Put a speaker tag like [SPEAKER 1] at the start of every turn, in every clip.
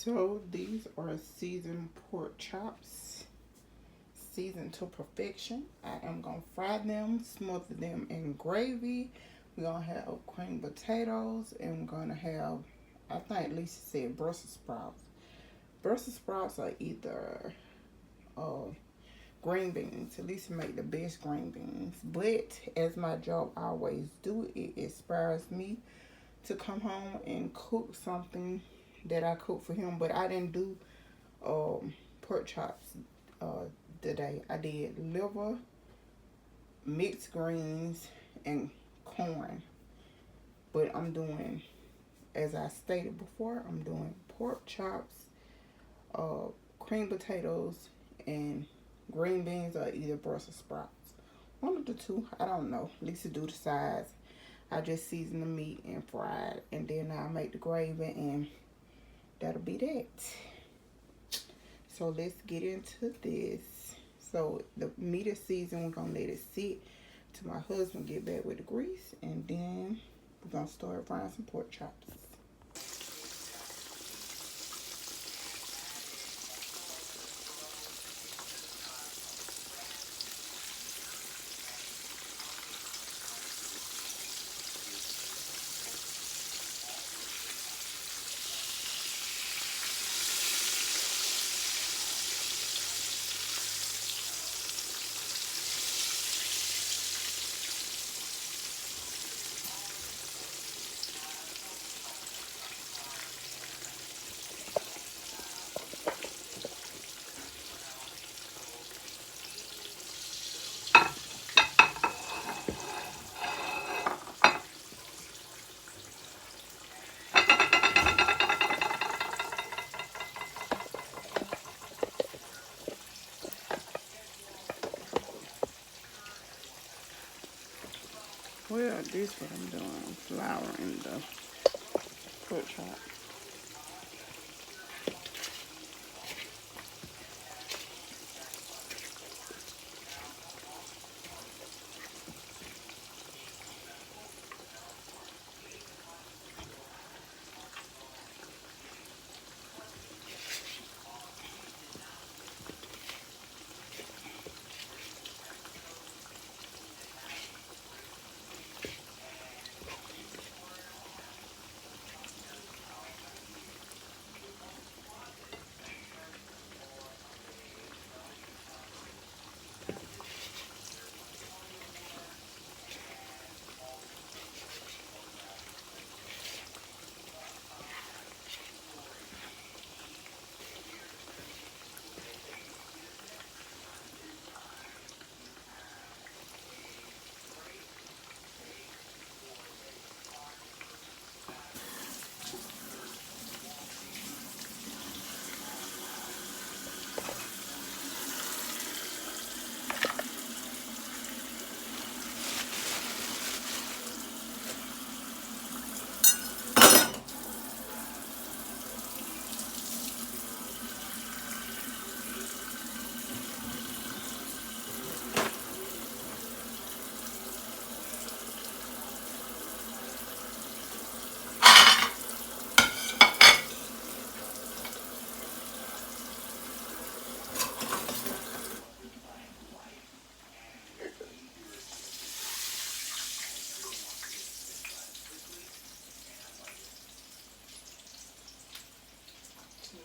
[SPEAKER 1] So these are seasoned pork chops, seasoned to perfection. I am gonna fry them, smother them in gravy. We're gonna have cream potatoes, and we're gonna have, I think Lisa said Brussels sprouts. Brussels sprouts are either uh, green beans. Lisa make the best green beans. But as my job always do, it inspires me to come home and cook something that I cook for him. But I didn't do pork chops uh, today. I did liver, mixed greens, and corn. But I'm doing, as I stated before, I'm doing pork chops, uh, cream potatoes, and green beans or either Brussels sprouts. One of the two, I don't know. Lisa do the size. I just season the meat and fry it, and then I make the gravy, and that'll be that. So let's get into this. So the meat is seasoned. We're gonna let it sit till my husband get back with the grease, and then we're gonna start frying some pork chops. Well, this is what I'm doing. Flour in the pork chop.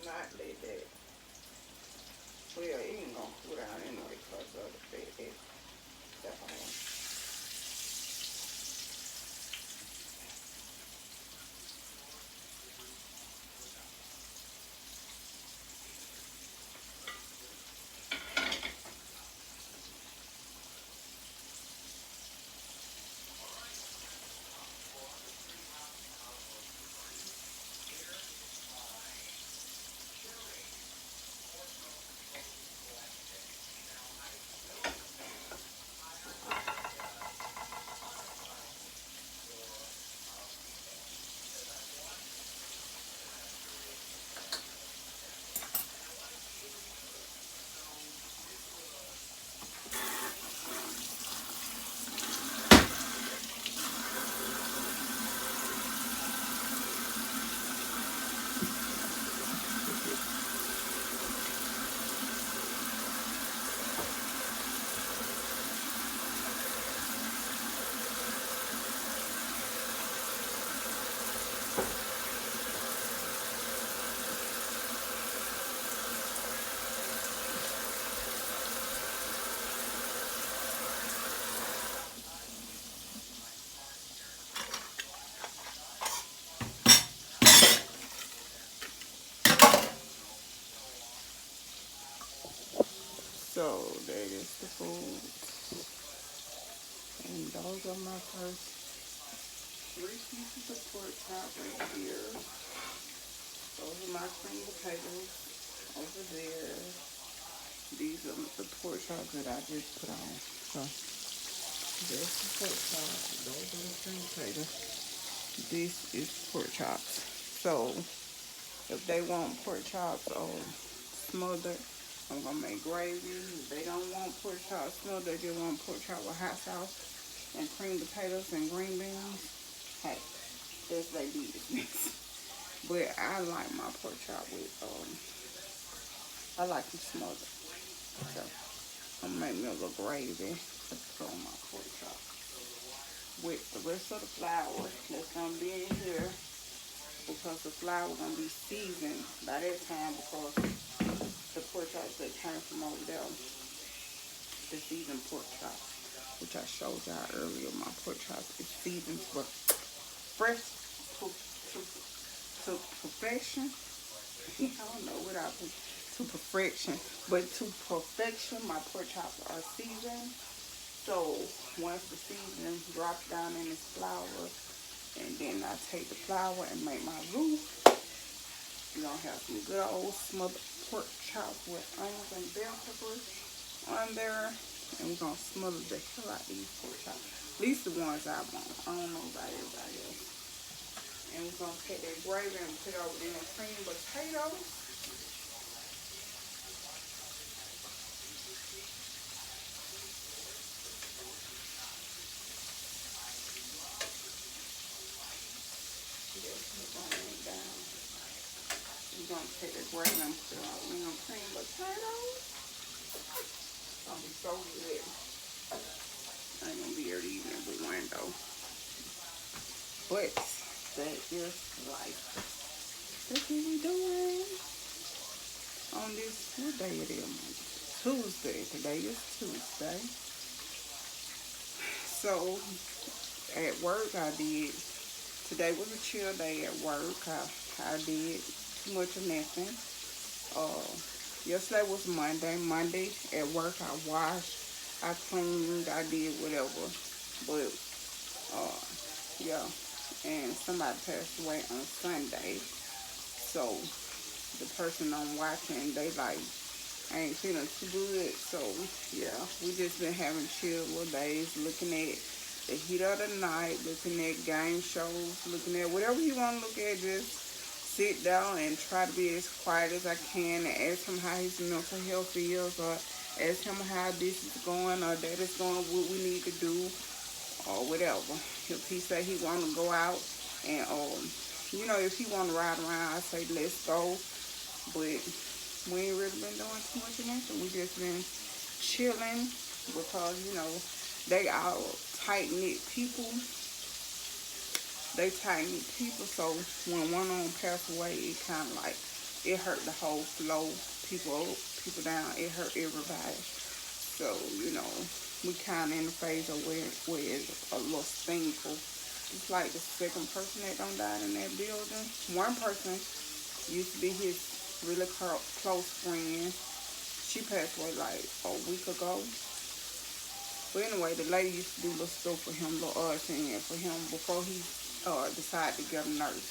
[SPEAKER 1] Not let that. Well, it ain't gonna cool down anyway because of the fat that's on. There's the food. And those are my first 3 pieces of pork chop right here. Those are my cream potatoes over there. These are the pork chops that I just put on. So there's the pork chops. Those are the cream potatoes. This is pork chops. So if they want pork chops or smothered, I'm gonna make gravy. If they don't want pork chops smothered, they just want pork chop with hot sauce and cream potatoes and green beans. Hey, that's their business. But I like my pork chop with I like them smothered. So I'm gonna make me a little gravy to put on my pork chop with the rest of the flour that's gonna be in here, because the flour gonna be seasoned by that time, because the pork chops that came from over there, the seasoned pork chop, which I showed y'all earlier. My pork chops is seasoned for fresh to perfection. I don't know what I put to perfection, but to perfection, my pork chops are seasoned. So once the seasoning drops down in this flour, and then I take the flour and make my roux, you're gonna have some good old smothered pork chops with onions and bell peppers on there. And we're gonna smother the hell out of these pork chops. At least the ones I want. I don't know about everybody else. And we're gonna take that gravy and put it over in the cream potatoes. We're gonna take the gravy and put it over in the cream potatoes. It's gonna be so good. I ain't gonna be able to eat it with one though. But that is life. That's what we doing on this, what day it is? Tuesday. Today is Tuesday. So at work today was a chill day at work. I did too much of nothing. Yesterday was Monday. Monday at work I washed, I cleaned, I did whatever. But yeah. And somebody passed away on Sunday. So the person I'm watching, they like, I ain't feeling too good. So yeah, we just been having chill little days, looking at the heat of the night, looking at game shows, looking at whatever you want to look at. Just sit down and try to be as quiet as I can, and ask him how his mental health is, or ask him how this is going or that is going, what we need to do or whatever. If he say he want to go out and if he want to ride around, I say let's go. But we ain't really been doing too much of nothing. We just been chilling, because they all tight knit people. They tight knit people. So when one of them passed away, it kind of like it hurt the whole flow. People down. It hurt everybody. So we kind of in the phase of where it's a little painful. It's like the second person that done died in that building. One person used to be his really close friend. She passed away like a week ago. But anyway, the lady used to do little stuff for him, little thing for him before he decided to get a nurse.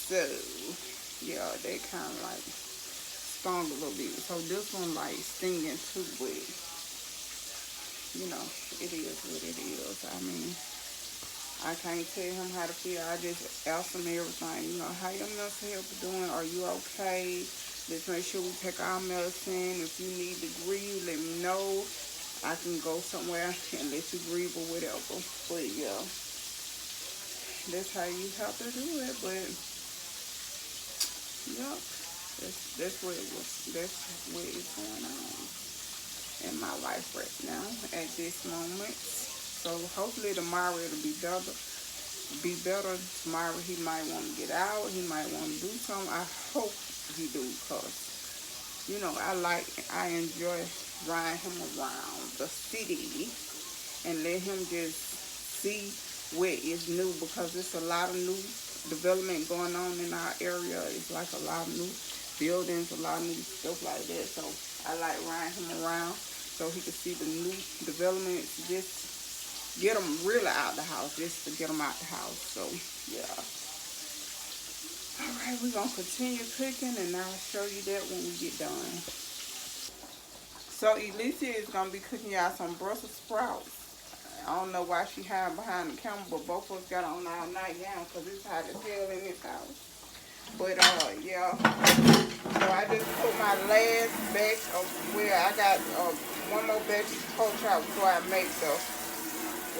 [SPEAKER 1] So yeah, they kind of like stung a little bit. So this one like stinging too, but it is what it is. I mean, I can't tell him how to feel. I just ask him everything. How your mental health doing? Are you okay? Let's make sure we take our medicine. If you need to grieve, let me know. I can go somewhere and let you grieve or whatever. But yeah, that's how you have to do it. But yeah, that's what it was. That's what is going on in my life right now at this moment. So hopefully tomorrow it'll be better. Tomorrow he might want to get out. He might want to do something. I hope he do, because I enjoy riding him around the city and let him just see where it's new, because it's a lot of new development going on in our area. It's like a lot of new buildings, a lot of new stuff like that. So I like riding him around so he can see the new developments. Just get them really out the house, just to get them out the house. So yeah. All right, we're gonna continue cooking, and I'll show you that when we get done. So Alicia is gonna be cooking y'all some Brussels sprouts. I don't know why she hiding behind the camera, but both of us got on our nightgown because it's hot as hell in this house. But yeah. So I just put my last batch of, well, I got one more batch of pork chop before I make the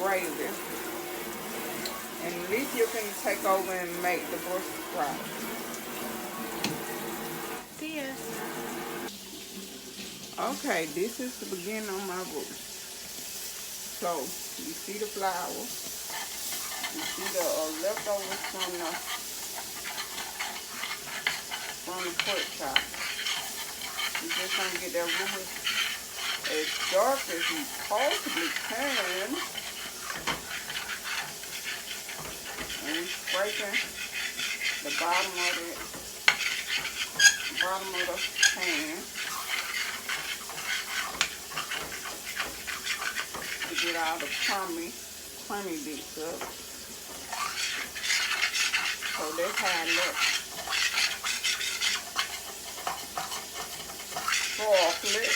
[SPEAKER 1] gravy. And Alicia can take over and make the Brussels sprouts.
[SPEAKER 2] See ya.
[SPEAKER 1] Okay, this is the beginning of my roux. So you see the flour, you see the leftovers from the pork chop. You just gonna get that roux as dark as you possibly can. And we're scraping the bottom of the pan to get all the crummy bits up. So that's how it looks. Chocolate.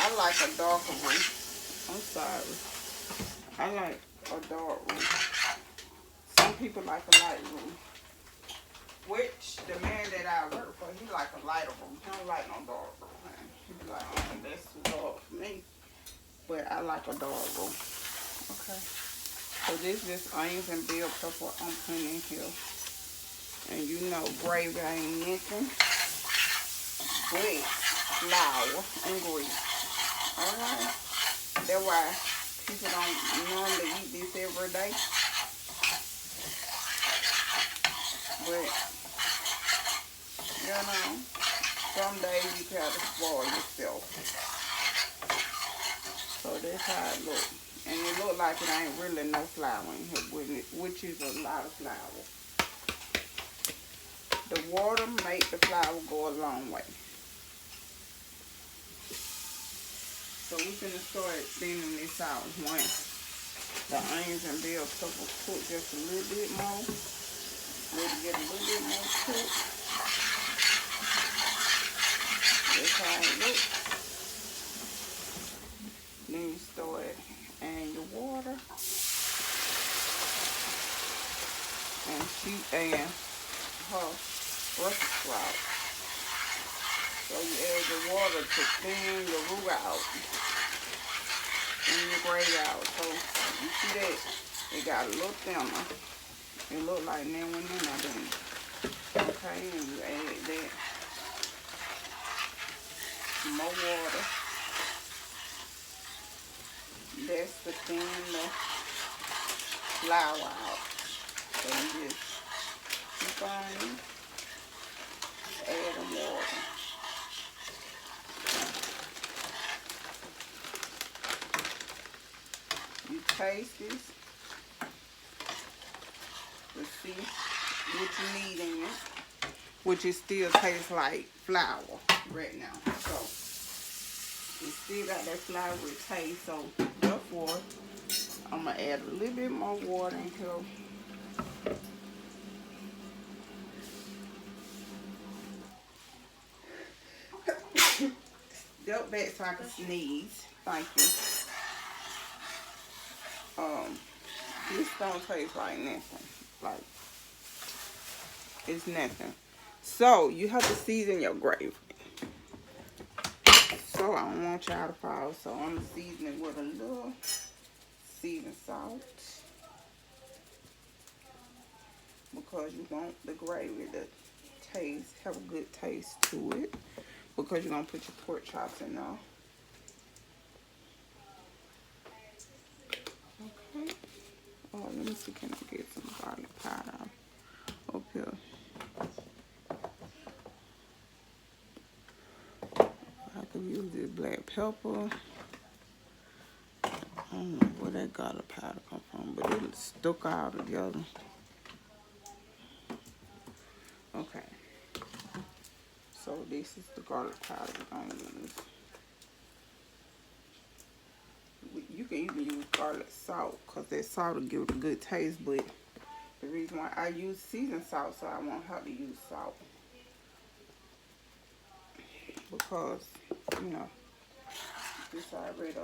[SPEAKER 1] I like a darker roux. I'm sorry. I like a dark roux. Some people like a light roux. Which the man that I work for, he like a lighter roux. He don't like no dark roux. He be like, oh, that's too dark for me. But I like a dark roux. Okay. So this is onions and bell pepper I'm putting in here. And you know gravy ain't nothing but flour and grease. Alright? That's why people don't normally eat this every day. But, you know, some days you gotta spoil yourself. So that's how it looks. And it look like it ain't really no flour in here with it, which is a lot of flour. The water make the flour go a long way. So we're gonna start thinning this out once the onions and bell pepper cook just a little bit more. Let it get a little bit more cooked. That's how it looks. Then you start adding your water. And she add her Brussels sprouts. So you add the water to thin your roux out. And your gravy out. So you see that? It got a little thinner. It look like now when they're not doing it. Okay, and you add that. More water. That's to thin the flour out. So you just keep on adding water. You taste this to see what you need in it, which it still tastes like flour right now. So it still got that floury taste. So therefore, I'm gonna add a little bit more water in here. Step back so I can sneeze. Thank you. This don't taste like nothing. Like, it's nothing. So, you have to season your gravy. So, I don't want y'all to fall. So, I'm going to season it with a little seasoned salt. Because you want the gravy to taste, have a good taste to it. Because you're going to put your pork chops in there. Okay. Oh, let me see, can I get some garlic powder up here? I could use this black pepper. I don't know where that garlic powder come from, but it stuck all together. Okay. So this is the garlic powder we're gonna use. can even use garlic salt because that salt will give it a good taste. But the reason why I use seasoned salt so I won't have to use salt. Because, you know, this already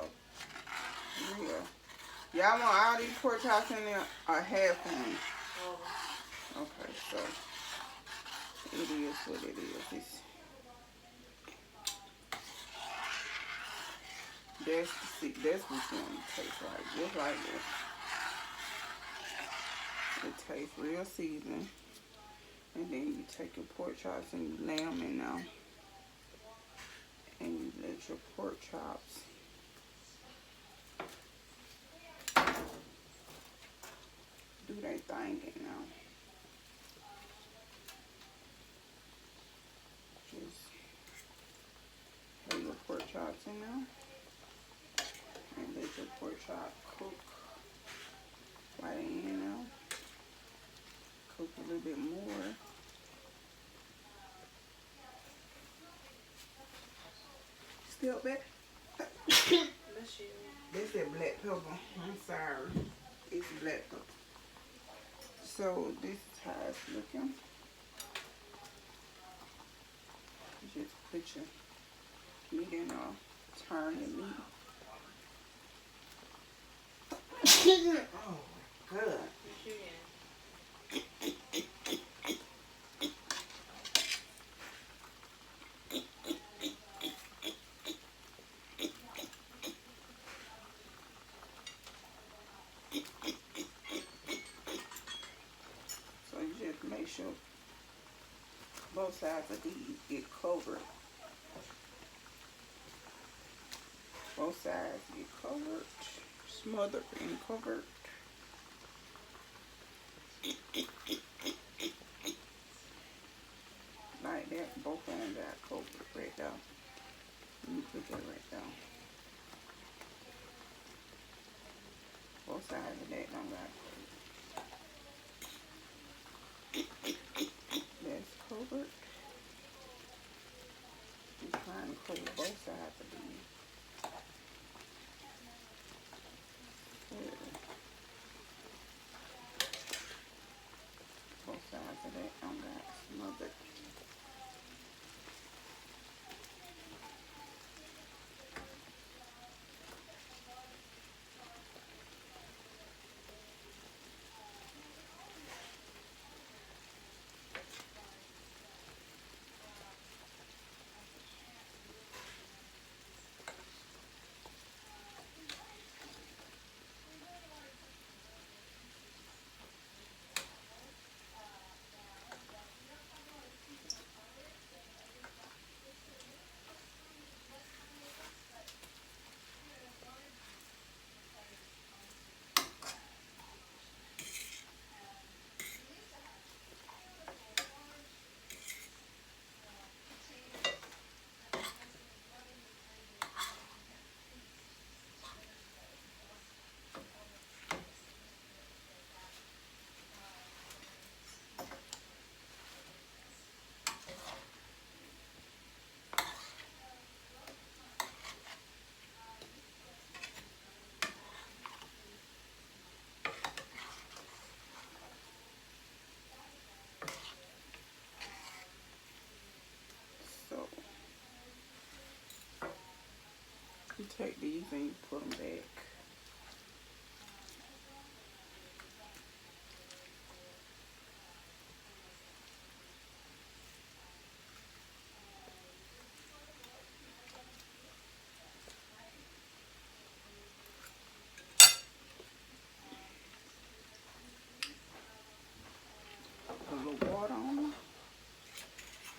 [SPEAKER 1] real. Y'all want all these pork chops in there or half of them? Okay, so it is what it is. That's what's going to taste like. Just like this. It tastes real seasoned. And then you take your pork chops and you lay them in there. And you let your pork chops do their thing in now. Just have your pork chops in there. And let your pork chop cook right in now. Cook a little bit more. Still back? That's that black pepper. I'm sorry. It's black pepper. So this is how it's looking. Just put your meat in there. Turn the meat. Oh, good. So you just make sure both sides of these get covered. Both sides get covered, smothered and covered. Like that, both of them got covered right there. Let me put that right there. Both sides of that don't got covered. That's covered. Just trying to cover both sides of these. Both sides of that don't got smothered. You take these and you put them back. Put a little water on them.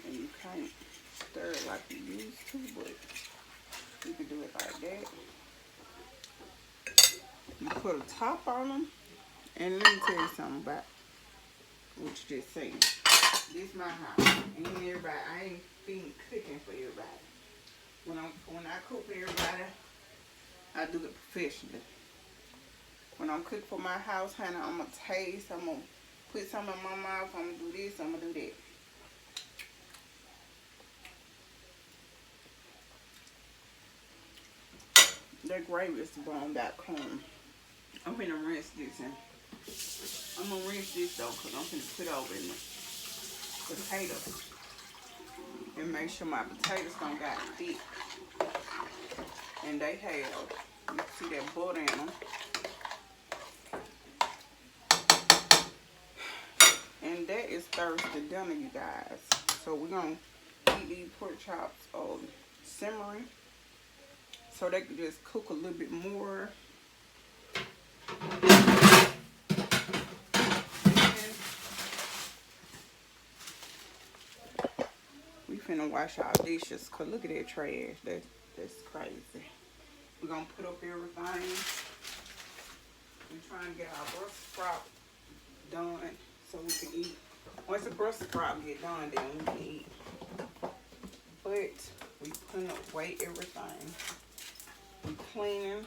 [SPEAKER 1] And you can't stir it like you used to, but you can do it like that. You put a top on them. And let me tell you something about what you just said. This is my house. Ain't everybody, I ain't been cooking for everybody. When I cook for everybody, I do it professionally. When I'm cooking for my house, honey, I'm going to taste. I'm going to put some in my mouth. I'm going to do this. I'm going to do that. That gravy is bomb.com. I'm gonna rinse this and I'm gonna rinse this though, cause I'm gonna put over in the potatoes and make sure my potatoes don't got thick. And they have, you see that butter in them. And that is Thursday dinner, you guys. So we're gonna keep these pork chops simmering so they can just cook a little bit more. We finna wash our dishes, cause look at that trash. That's crazy. We're gonna put up everything. We're trying to get our Brussels sprout done so we can eat. Once the Brussels sprout get done, then we can eat. But we putting away everything. We cleaning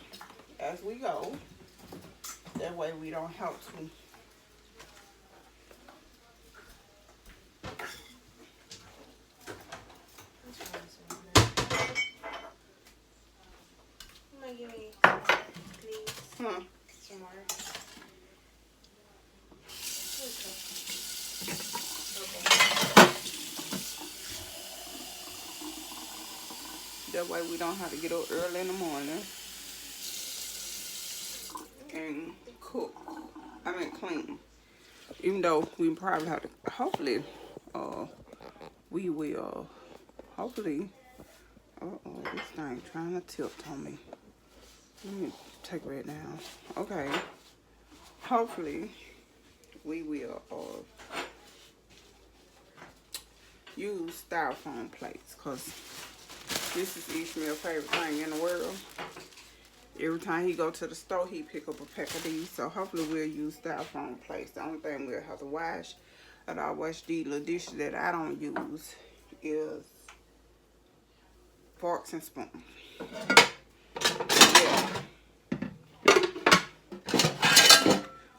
[SPEAKER 1] as we go. That way we don't have to.
[SPEAKER 2] Give me some water, please. Some water. Okay.
[SPEAKER 1] That way we don't have to get up early in the morning and cook. I mean clean. Even though we probably have to, hopefully, we will, hopefully, this thing trying to tilt on me. Let me take it down. Okay. Hopefully, we will use styrofoam plates, because this is Ishmael's favorite thing in the world. Every time he go to the store, he pick up a pack of these. So hopefully we'll use styrofoam plates. The only thing we'll have to wash, and I wash these little dishes that I don't use, is forks and spoons. Yeah.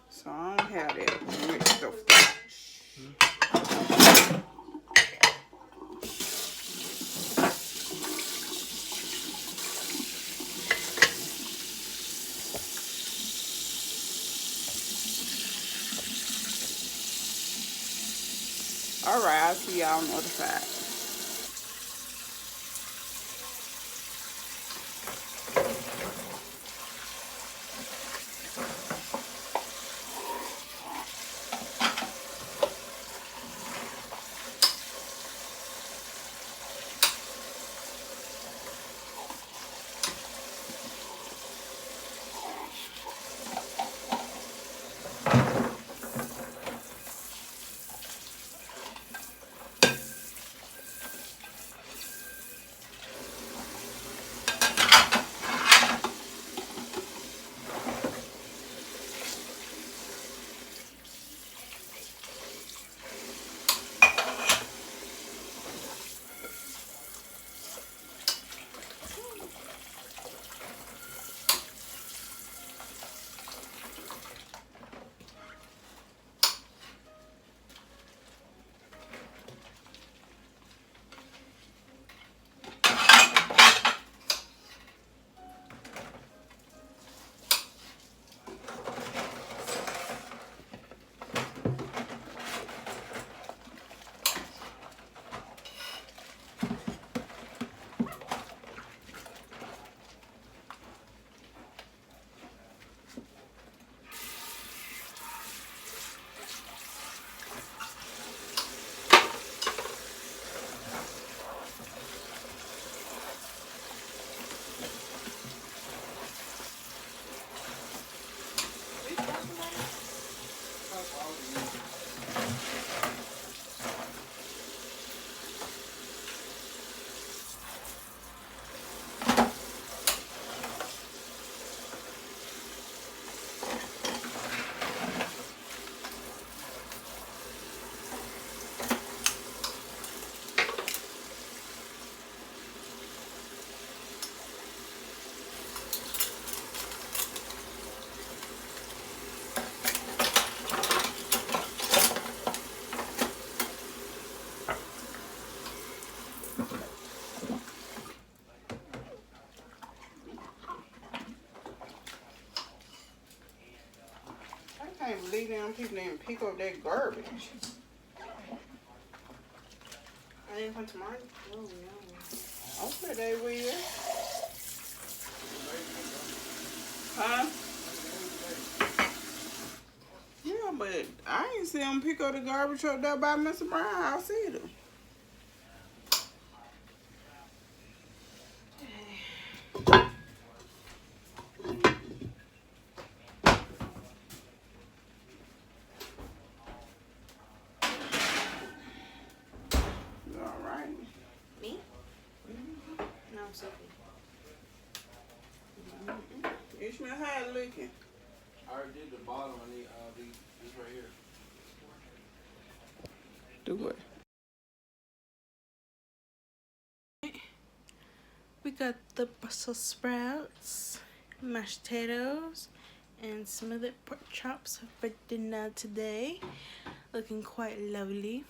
[SPEAKER 1] So I don't have that mixed stuff. All right, I'll see y'all on the other side. can't believe them people didn't pick up that garbage.
[SPEAKER 2] I didn't come tomorrow. Oh no.
[SPEAKER 1] Hopefully they will. Huh? Yeah, but I ain't see them pick up the garbage truck there by Mr. Brown house either. You all right?
[SPEAKER 2] Me? No, Sophie.
[SPEAKER 1] You smell how it looking.
[SPEAKER 3] I already did the bottom. I need this right here.
[SPEAKER 1] Do what?
[SPEAKER 2] We got the Brussels sprouts, mashed potatoes, and smothered pork chops for dinner today. Looking quite lovely.